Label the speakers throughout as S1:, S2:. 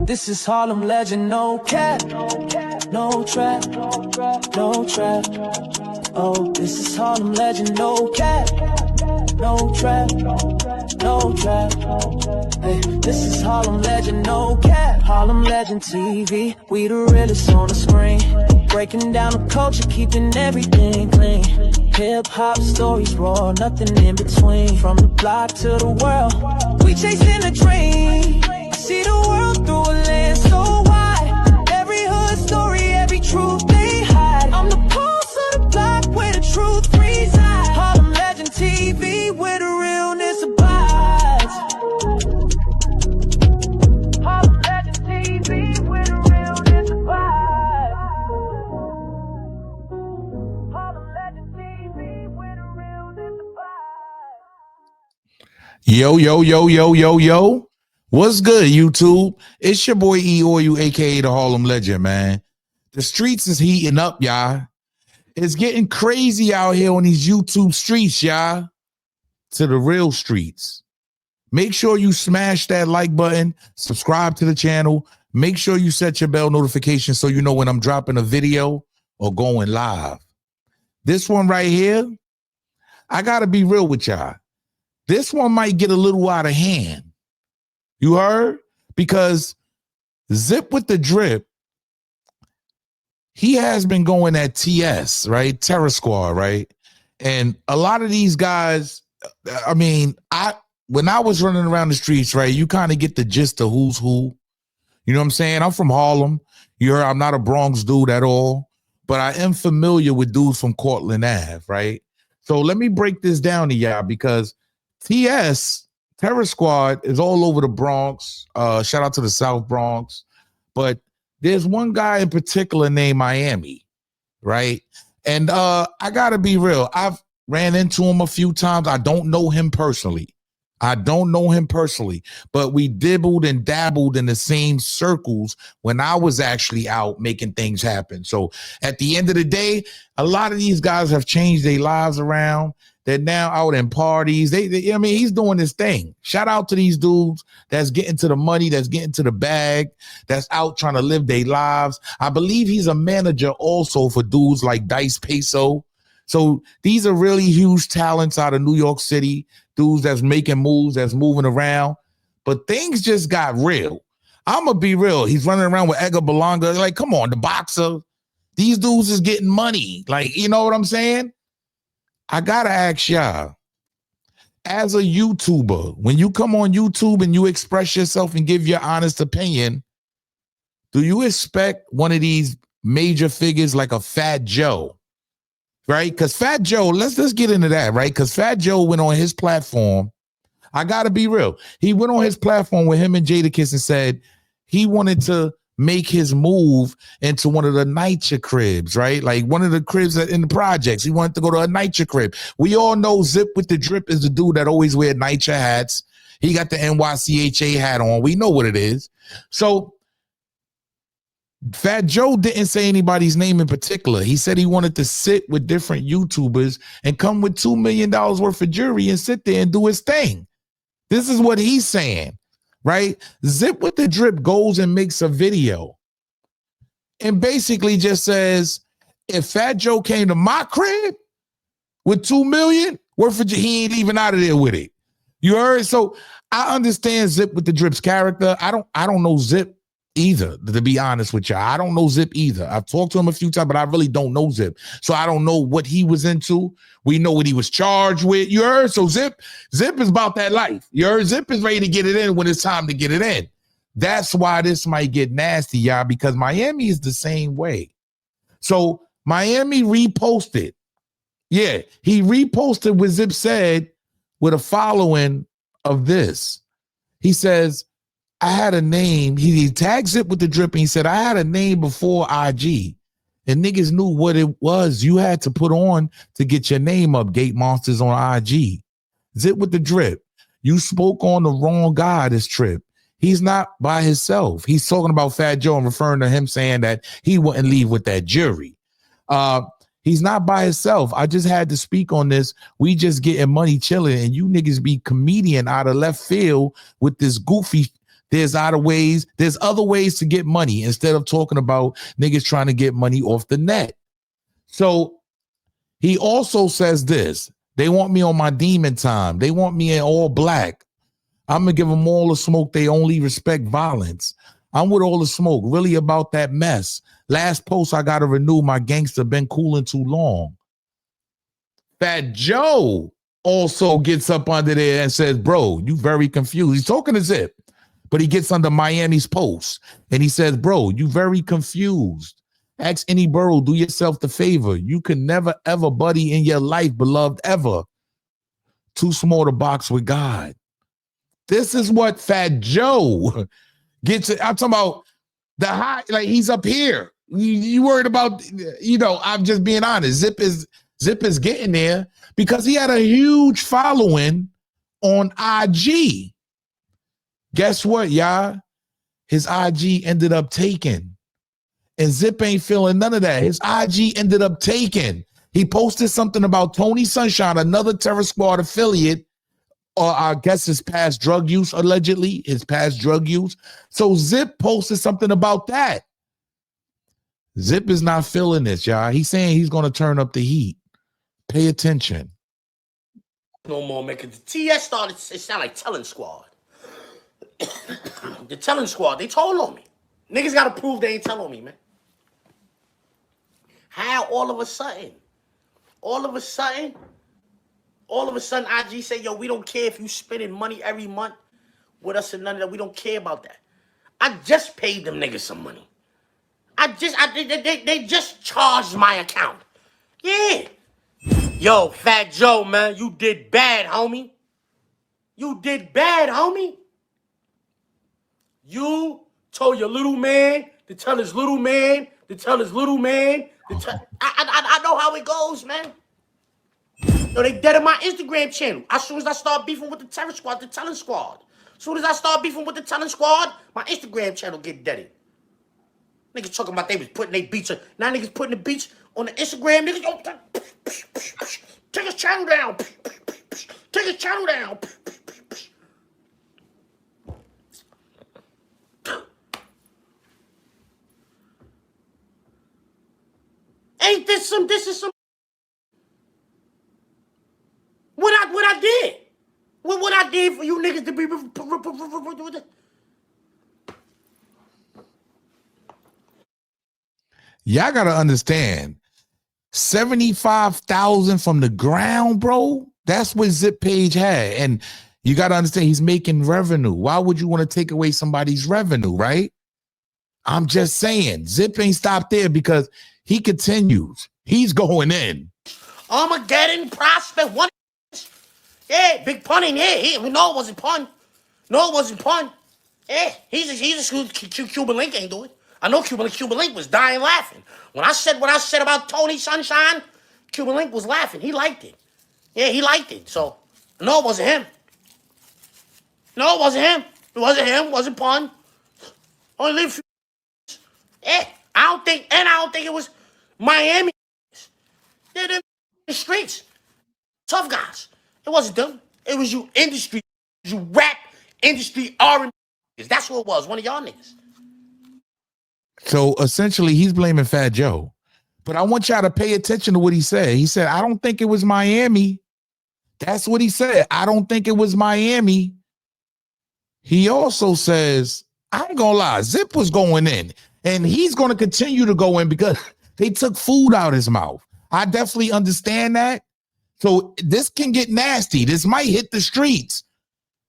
S1: This is Harlem legend, no cap, no trap, no trap. Oh, this is Harlem legend, no cap, no trap, no trap. Hey, this is Harlem legend, no cap. Harlem Legend TV, we the realest on the screen. Breaking down the culture, keeping everything clean. Hip-hop stories raw, nothing in between. From the block to the world, we chasing a dream. I see the world through a lens so wide. Every hood story, every truth they hide. I'm the pulse of the block where the truth resides. Harlem Legend TV, where the realness abides. Harlem Legend TV, where the realness abides. Harlem Legend TV, where the realness abides.
S2: Yo, yo, yo, yo, yo, yo. What's good, YouTube? It's your boy E-Oil, aka the Harlem Legend, man. The streets is heating up, y'all. It's getting crazy out here on these YouTube streets, y'all. To the real streets. Make sure you smash that like button, subscribe to the channel. Make sure you set your bell notification so you know when I'm dropping a video or going live. This one right here, I gotta be real with y'all. This one might get a little out of hand. You heard? Because ZipWithTheDrip, he has been going at TS, right? Terror Squad, right? And a lot of these guys, I mean, when I was running around the streets, right, you kind of get the gist of who's who. You know what I'm saying? I'm from Harlem. You heard, I'm not a Bronx dude at all, but I am familiar with dudes from Cortland Ave, right? So let me break this down to y'all because TS, Terror Squad, is all over the Bronx. Shout out to the South Bronx. But there's one guy in particular named Miami, right? And I got to be real. I've ran into him a few times. I don't know him personally. But we dibbled and dabbled in the same circles when I was actually out making things happen. So at the end of the day, a lot of these guys have changed their lives around. They're now out in parties. I mean, he's doing his thing. Shout out to these dudes that's getting to the money, that's getting to the bag, that's out trying to live their lives. I believe he's a manager also for dudes like Dice Peso. So these are really huge talents out of New York City, dudes that's making moves, that's moving around. But things just got real. I'm going to be real. He's running around with Edgar Berlanga. Like, come on, the boxer. These dudes is getting money. Like, you know what I'm saying? I gotta ask y'all, as a YouTuber, when you come on YouTube and you express yourself and give your honest opinion, do you expect one of these major figures like a fatjoe, right? Because fatjoe, let's get into that, right? Because fatjoe went on his platform. I gotta be real. He went on his platform with him and Jadakiss and said he wanted to make his move into one of the NYCHA cribs, right? Like one of the cribs in the projects. He wanted to go to a NYCHA crib. We all know ZipWithTheDrip is the dude that always wear NYCHA hats. He got the NYCHA hat on. We know what it is. So fatjoe didn't say anybody's name in particular. He said he wanted to sit with different YouTubers and come with $2 million worth of jewelry and sit there and do his thing. This is what he's saying. Right? ZipWithTheDrip goes and makes a video and basically just says, if fatjoe came to my crib with $2 million worth of, he ain't even out of there with it. You heard? So I understand ZipWithTheDrip's character. I don't know Zip either, to be honest with you. I don't know Zip either. I've talked to him a few times, but I really don't know Zip. So I don't know what he was into. We know what he was charged with. You heard? So Zip is about that life. You heard? Zip is ready to get it in when it's time to get it in. That's why this might get nasty, y'all, because Miami is the same way. So Miami reposted. Yeah, he reposted what Zip said with a following of this. He says, I had a name. He tagged ZipWithTheDrip and he said, I had a name before IG. And niggas knew what it was you had to put on to get your name up, Gate Monsters on IG. ZipWithTheDrip, you spoke on the wrong guy this trip. He's not by himself. He's talking about fatjoe and referring to him saying that he wouldn't leave with that jury. He's not by himself. I just had to speak on this. We just getting money chilling and you niggas be comedian out of left field with this goofy There's other ways to get money instead of talking about niggas trying to get money off the net. So he also says this. They want me on my demon time. They want me in all black. I'm going to give them all the smoke. They only respect violence. I'm with all the smoke, really about that mess. Last post, I got to renew my gangster, been cooling too long. fatjoe also gets up under there and says, bro, you very confused. He's talking to Zip, but he gets under Miami's post and he says, bro, you very confused. Ask any borough, do yourself the favor. You can never, ever, buddy, in your life, beloved, ever. Too small to box with God. This is what fatjoe gets. I'm talking about the high, like he's up here. You worried about, I'm just being honest. Zip is getting there because he had a huge following on IG. Guess what, y'all? His IG ended up taken. And Zip ain't feeling none of that. His IG ended up taken. He posted something about Tony Sunshine, another Terror Squad affiliate, or I guess his past drug use, allegedly, his past drug use. So Zip posted something about that. Zip is not feeling this, y'all. He's saying he's going to turn up the heat. Pay attention.
S3: No more, man, because the TS started, it sounded like Telling Squad. The Telling Squad, they told on me. Niggas got to prove they ain't telling on me, man. How all of a sudden, IG say, yo, we don't care if you spending money every month with us and none of that. We don't care about that. I just paid them niggas some money. They just charged my account. Yeah. Yo, fatjoe, man, you did bad, homie. You did bad, homie. You told your little man to tell his little man to tell his little man to tell. I know how it goes, man. Yo, they dead in my Instagram channel. As soon as I start beefing with the Terror Squad, the Telling Squad. As soon as I start beefing with the Telling Squad, my Instagram channel get deaded. Niggas talking about they was putting their beats on. Now niggas putting the beats on the Instagram. Niggas, yo, take his channel down. Take his channel down. Ain't this is some what I did? What I did for you niggas to be
S2: Y'all gotta understand, 75,000 from the ground, bro. That's what Zip Page had. And you gotta understand he's making revenue. Why would you want to take away somebody's revenue, right? I'm just saying, Zip ain't stopped there because he continues. He's going in.
S3: Armageddon prospect. One, yeah, big pun in here. No, it wasn't pun. No, it wasn't pun. Yeah, he's a Cuban Link ain't do it. I know Cuban Link was dying laughing. When I said what I said about Tony Sunshine, Cuban Link was laughing. He liked it. Yeah, he liked it. So, no, it wasn't him. No, it wasn't him. It wasn't him. It wasn't pun. Only live. Yeah, I don't think it was Miami. They're in the streets. Tough guys. It wasn't them. It was you industry. You rap industry R&B. That's what it was. One of y'all niggas.
S2: So essentially, he's blaming fatjoe. But I want y'all to pay attention to what he said. He said, I don't think it was Miami. That's what he said. I don't think it was Miami. He also says, I ain't gonna lie, Zip was going in. And he's going to continue to go in because they took food out his mouth. I definitely understand that. So this can get nasty. This might hit the streets.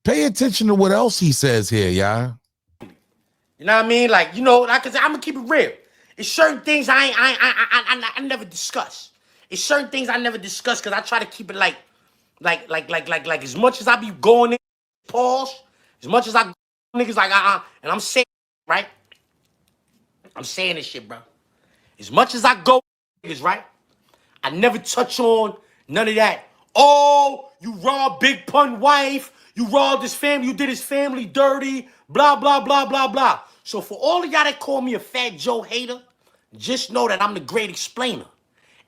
S2: Pay attention to what else he says here, y'all.
S3: You know what I mean? Like, I'm gonna keep it real. It's certain things I never discuss. It's certain things I never discuss because I try to keep it like as much as I be going in, pause, as much as I niggas like and I'm saying, right? I'm saying this shit, bro. As much as I go, niggas, right? I never touch on none of that. Oh, you robbed Big Pun wife. You robbed his family. You did his family dirty. Blah, blah, blah, blah, blah. So for all of y'all that call me a fatjoe hater, just know that I'm the great explainer.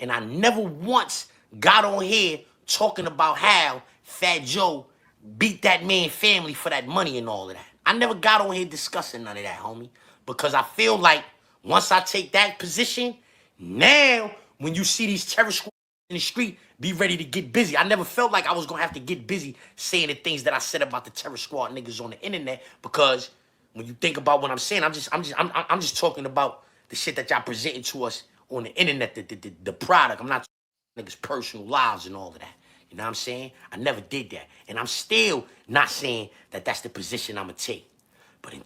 S3: And I never once got on here talking about how fatjoe beat that man's family for that money and all of that. I never got on here discussing none of that, homie. Because I feel like once I take that position, now when you see these terror squads in the street, be ready to get busy. I never felt like I was gonna have to get busy saying the things that I said about the terror squad niggas on the internet, because when you think about what I'm saying, I'm just talking about the shit that y'all presenting to us on the internet, the product. I'm not talking niggas' personal lives and all of that. You know what I'm saying? I never did that. And I'm still not saying that that's the position I'm going to take. But you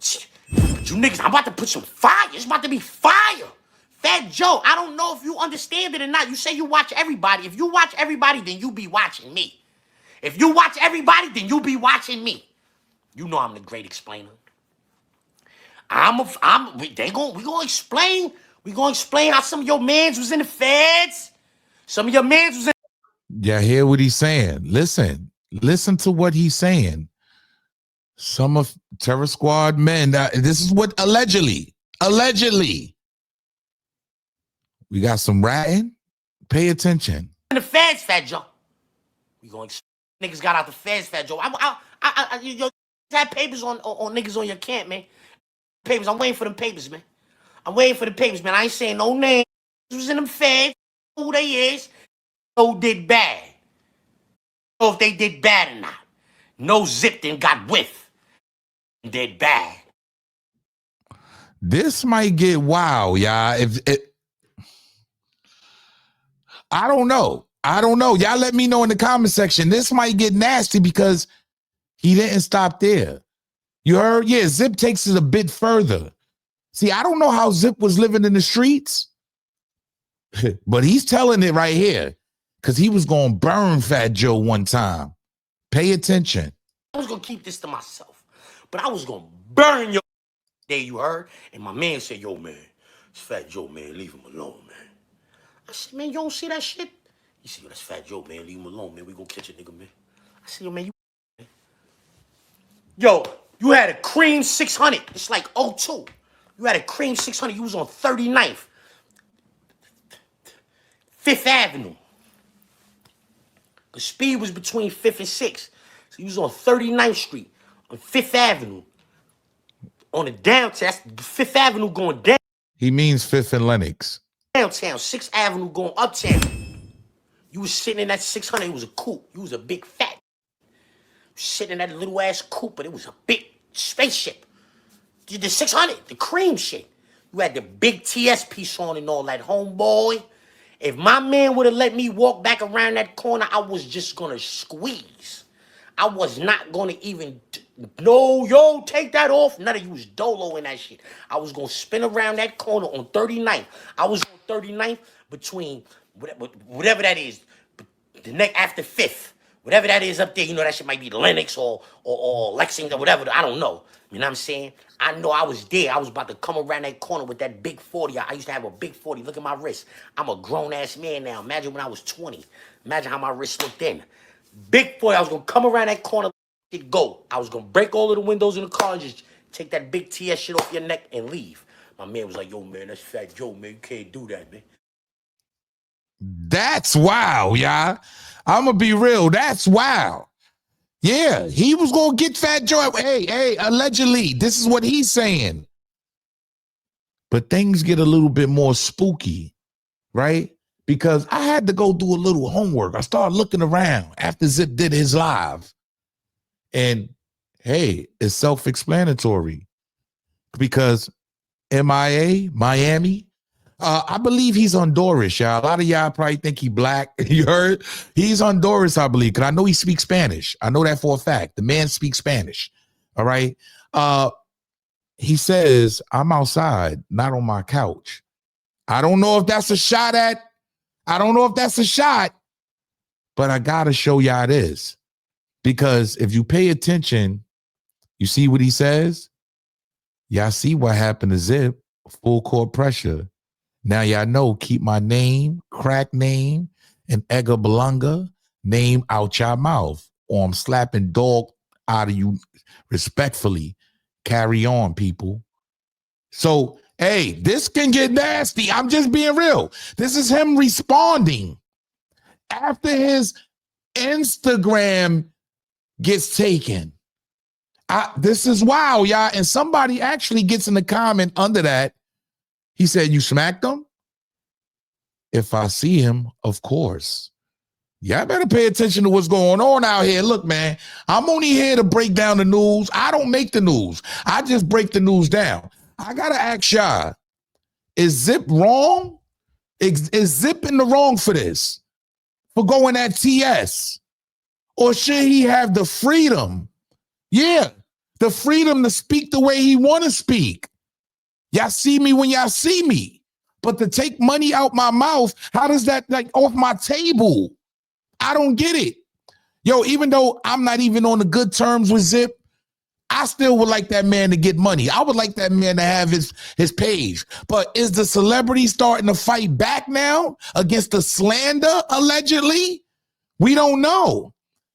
S3: niggas, I'm about to put some fire. It's about to be fire. Fat Joe, I don't know if you understand it or not. You say you watch everybody. If you watch everybody, then you be watching me. If you watch everybody, then you be watching me. You know I'm the great explainer. We gonna explain. We gonna explain how some of your mans was in the feds. Some of your mans was in.
S2: Yeah, hear what he's saying. Listen to what he's saying. Some of Terror Squad men, this is what allegedly. We got some ratting. Pay attention.
S3: In the feds, Fat Joe. We going niggas got out the feds, Fat Joe. You had papers on niggas on your camp, man. Papers, I'm waiting for them papers, man. I'm waiting for the papers, man. I ain't saying no names. Was in them feds. Who they is. No did bad. Know if they did bad or not. No zipped and got whiff. Did bad.
S2: This might get wild, y'all. I don't know. Y'all let me know in the comment section. This might get nasty because he didn't stop there. You heard? Yeah, Zip takes it a bit further. See, I don't know how Zip was living in the streets, but he's telling it right here because he was going to burn Fat Joe one time. Pay attention.
S3: I was going to keep this to myself, but I was going to burn your day, you heard? And my man said, yo, man, it's Fat Joe, man. Leave him alone, man. I said, man, you don't see that shit? He said, yo, that's Fat Joe, man. Leave him alone, man. We gonna catch a nigga, man. I said, yo, man, you had a cream 600. It's like 02. You had a cream 600. You was on 39th. 5th Avenue. The speed was between 5th and 6th. So you was on 39th Street, on 5th Avenue. On the downtown, that's 5th Avenue going down.
S2: He means 5th and Lenox.
S3: Downtown, 6th Avenue going uptown. You was sitting in that 600. It was a coupe. You was a big fat. Sitting in that little ass coupe, but it was a big spaceship. The 600, the cream shit. You had the big TS piece on and all that, homeboy. If my man would have let me walk back around that corner, I was just gonna squeeze. I was not gonna even, no, yo, take that off. None of you was dolo in that shit. I was gonna spin around that corner on 39th. I was on 39th between whatever that is, the next after 5th. Whatever that is up there, you know, that shit might be Lenox or Lexington, whatever, I don't know. You know what I'm saying? I know I was there. I was about to come around that corner with that big 40. I used to have a big 40. Look at my wrist. I'm a grown-ass man now. Imagine when I was 20. Imagine how my wrist looked then. Big 40. I was going to come around that corner, let it go. I was going to break all of the windows in the car and just take that big TS shit off your neck and leave. My man was like, yo, man, that's Fat Joe, man. You can't do that, man.
S2: That's wild, y'all. I'm going to be real. That's wild. Yeah, he was going to get Fat Joe. Hey, allegedly, this is what he's saying. But things get a little bit more spooky, right? Because I had to go do a little homework. I started looking around after Zip did his live. And hey, it's self-explanatory. Because MIA, Miami, I believe he's Honduras, y'all. A lot of y'all probably think he black. You heard? He's Honduras, I believe, because I know he speaks Spanish. I know that for a fact. The man speaks Spanish. All right. He says, I'm outside, not on my couch. I don't know if that's a shot at. I don't know if that's a shot, but I got to show y'all this. Because if you pay attention, you see what he says? Y'all see what happened to Zip? Full court pressure. Now y'all know, keep my name, crack name, and Edgar Belunga name out your mouth, or I'm slapping dog out of you respectfully. Carry on, people. So, hey, this can get nasty. I'm just being real. This is him responding after his Instagram gets taken. This is wild, y'all. And somebody actually gets in the comment under that. He said, you smacked him? If I see him, of course. Y'all better pay attention to what's going on out here. Look, man, I'm only here to break down the news. I don't make the news. I just break the news down. I got to ask y'all, is Zip wrong? Is Zip in the wrong for this? For going at TS? Or should he have the freedom? Yeah, the freedom to speak the way he want to speak. Y'all see me when y'all see me. But to take money out my mouth, how does that, like, off my table? I don't get it. Yo, even though I'm not even on the good terms with Zip, I still would like that man to get money. I would like that man to have his page. But is the celebrity starting to fight back now against the slander, allegedly? We don't know.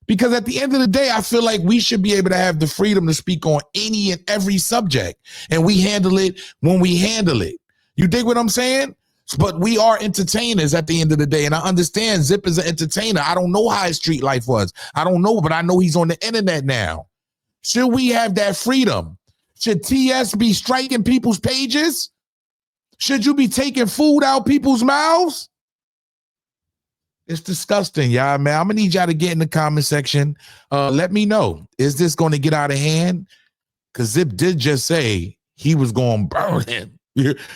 S2: Because at the end of the day, I feel like we should be able to have the freedom to speak on any and every subject. And we handle it when we handle it. You dig what I'm saying? But we are entertainers at the end of the day. And I understand Zip is an entertainer. I don't know how his street life was. I don't know, but I know he's on the internet now. Should we have that freedom? Should TS be striking people's pages? Should you be taking food out people's mouths? It's disgusting, y'all, man. I'm going to need y'all to get in the comment section. Let me know. Is this going to get out of hand? Because Zip did just say he was going to burn him.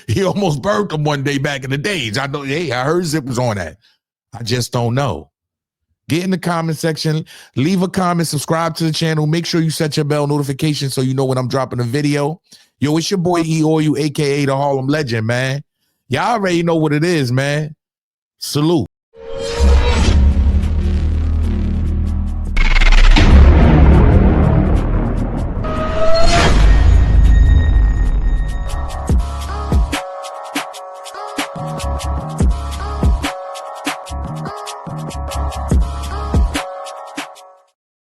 S2: He almost burned him one day back in the days. I know, hey, I heard Zip was on that. I just don't know. Get in the comment section. Leave a comment. Subscribe to the channel. Make sure you set your bell notification so you know when I'm dropping a video. Yo, it's your boy E-O-U, a.k.a. the Harlem Legend, man. Y'all already know what it is, man. Salute.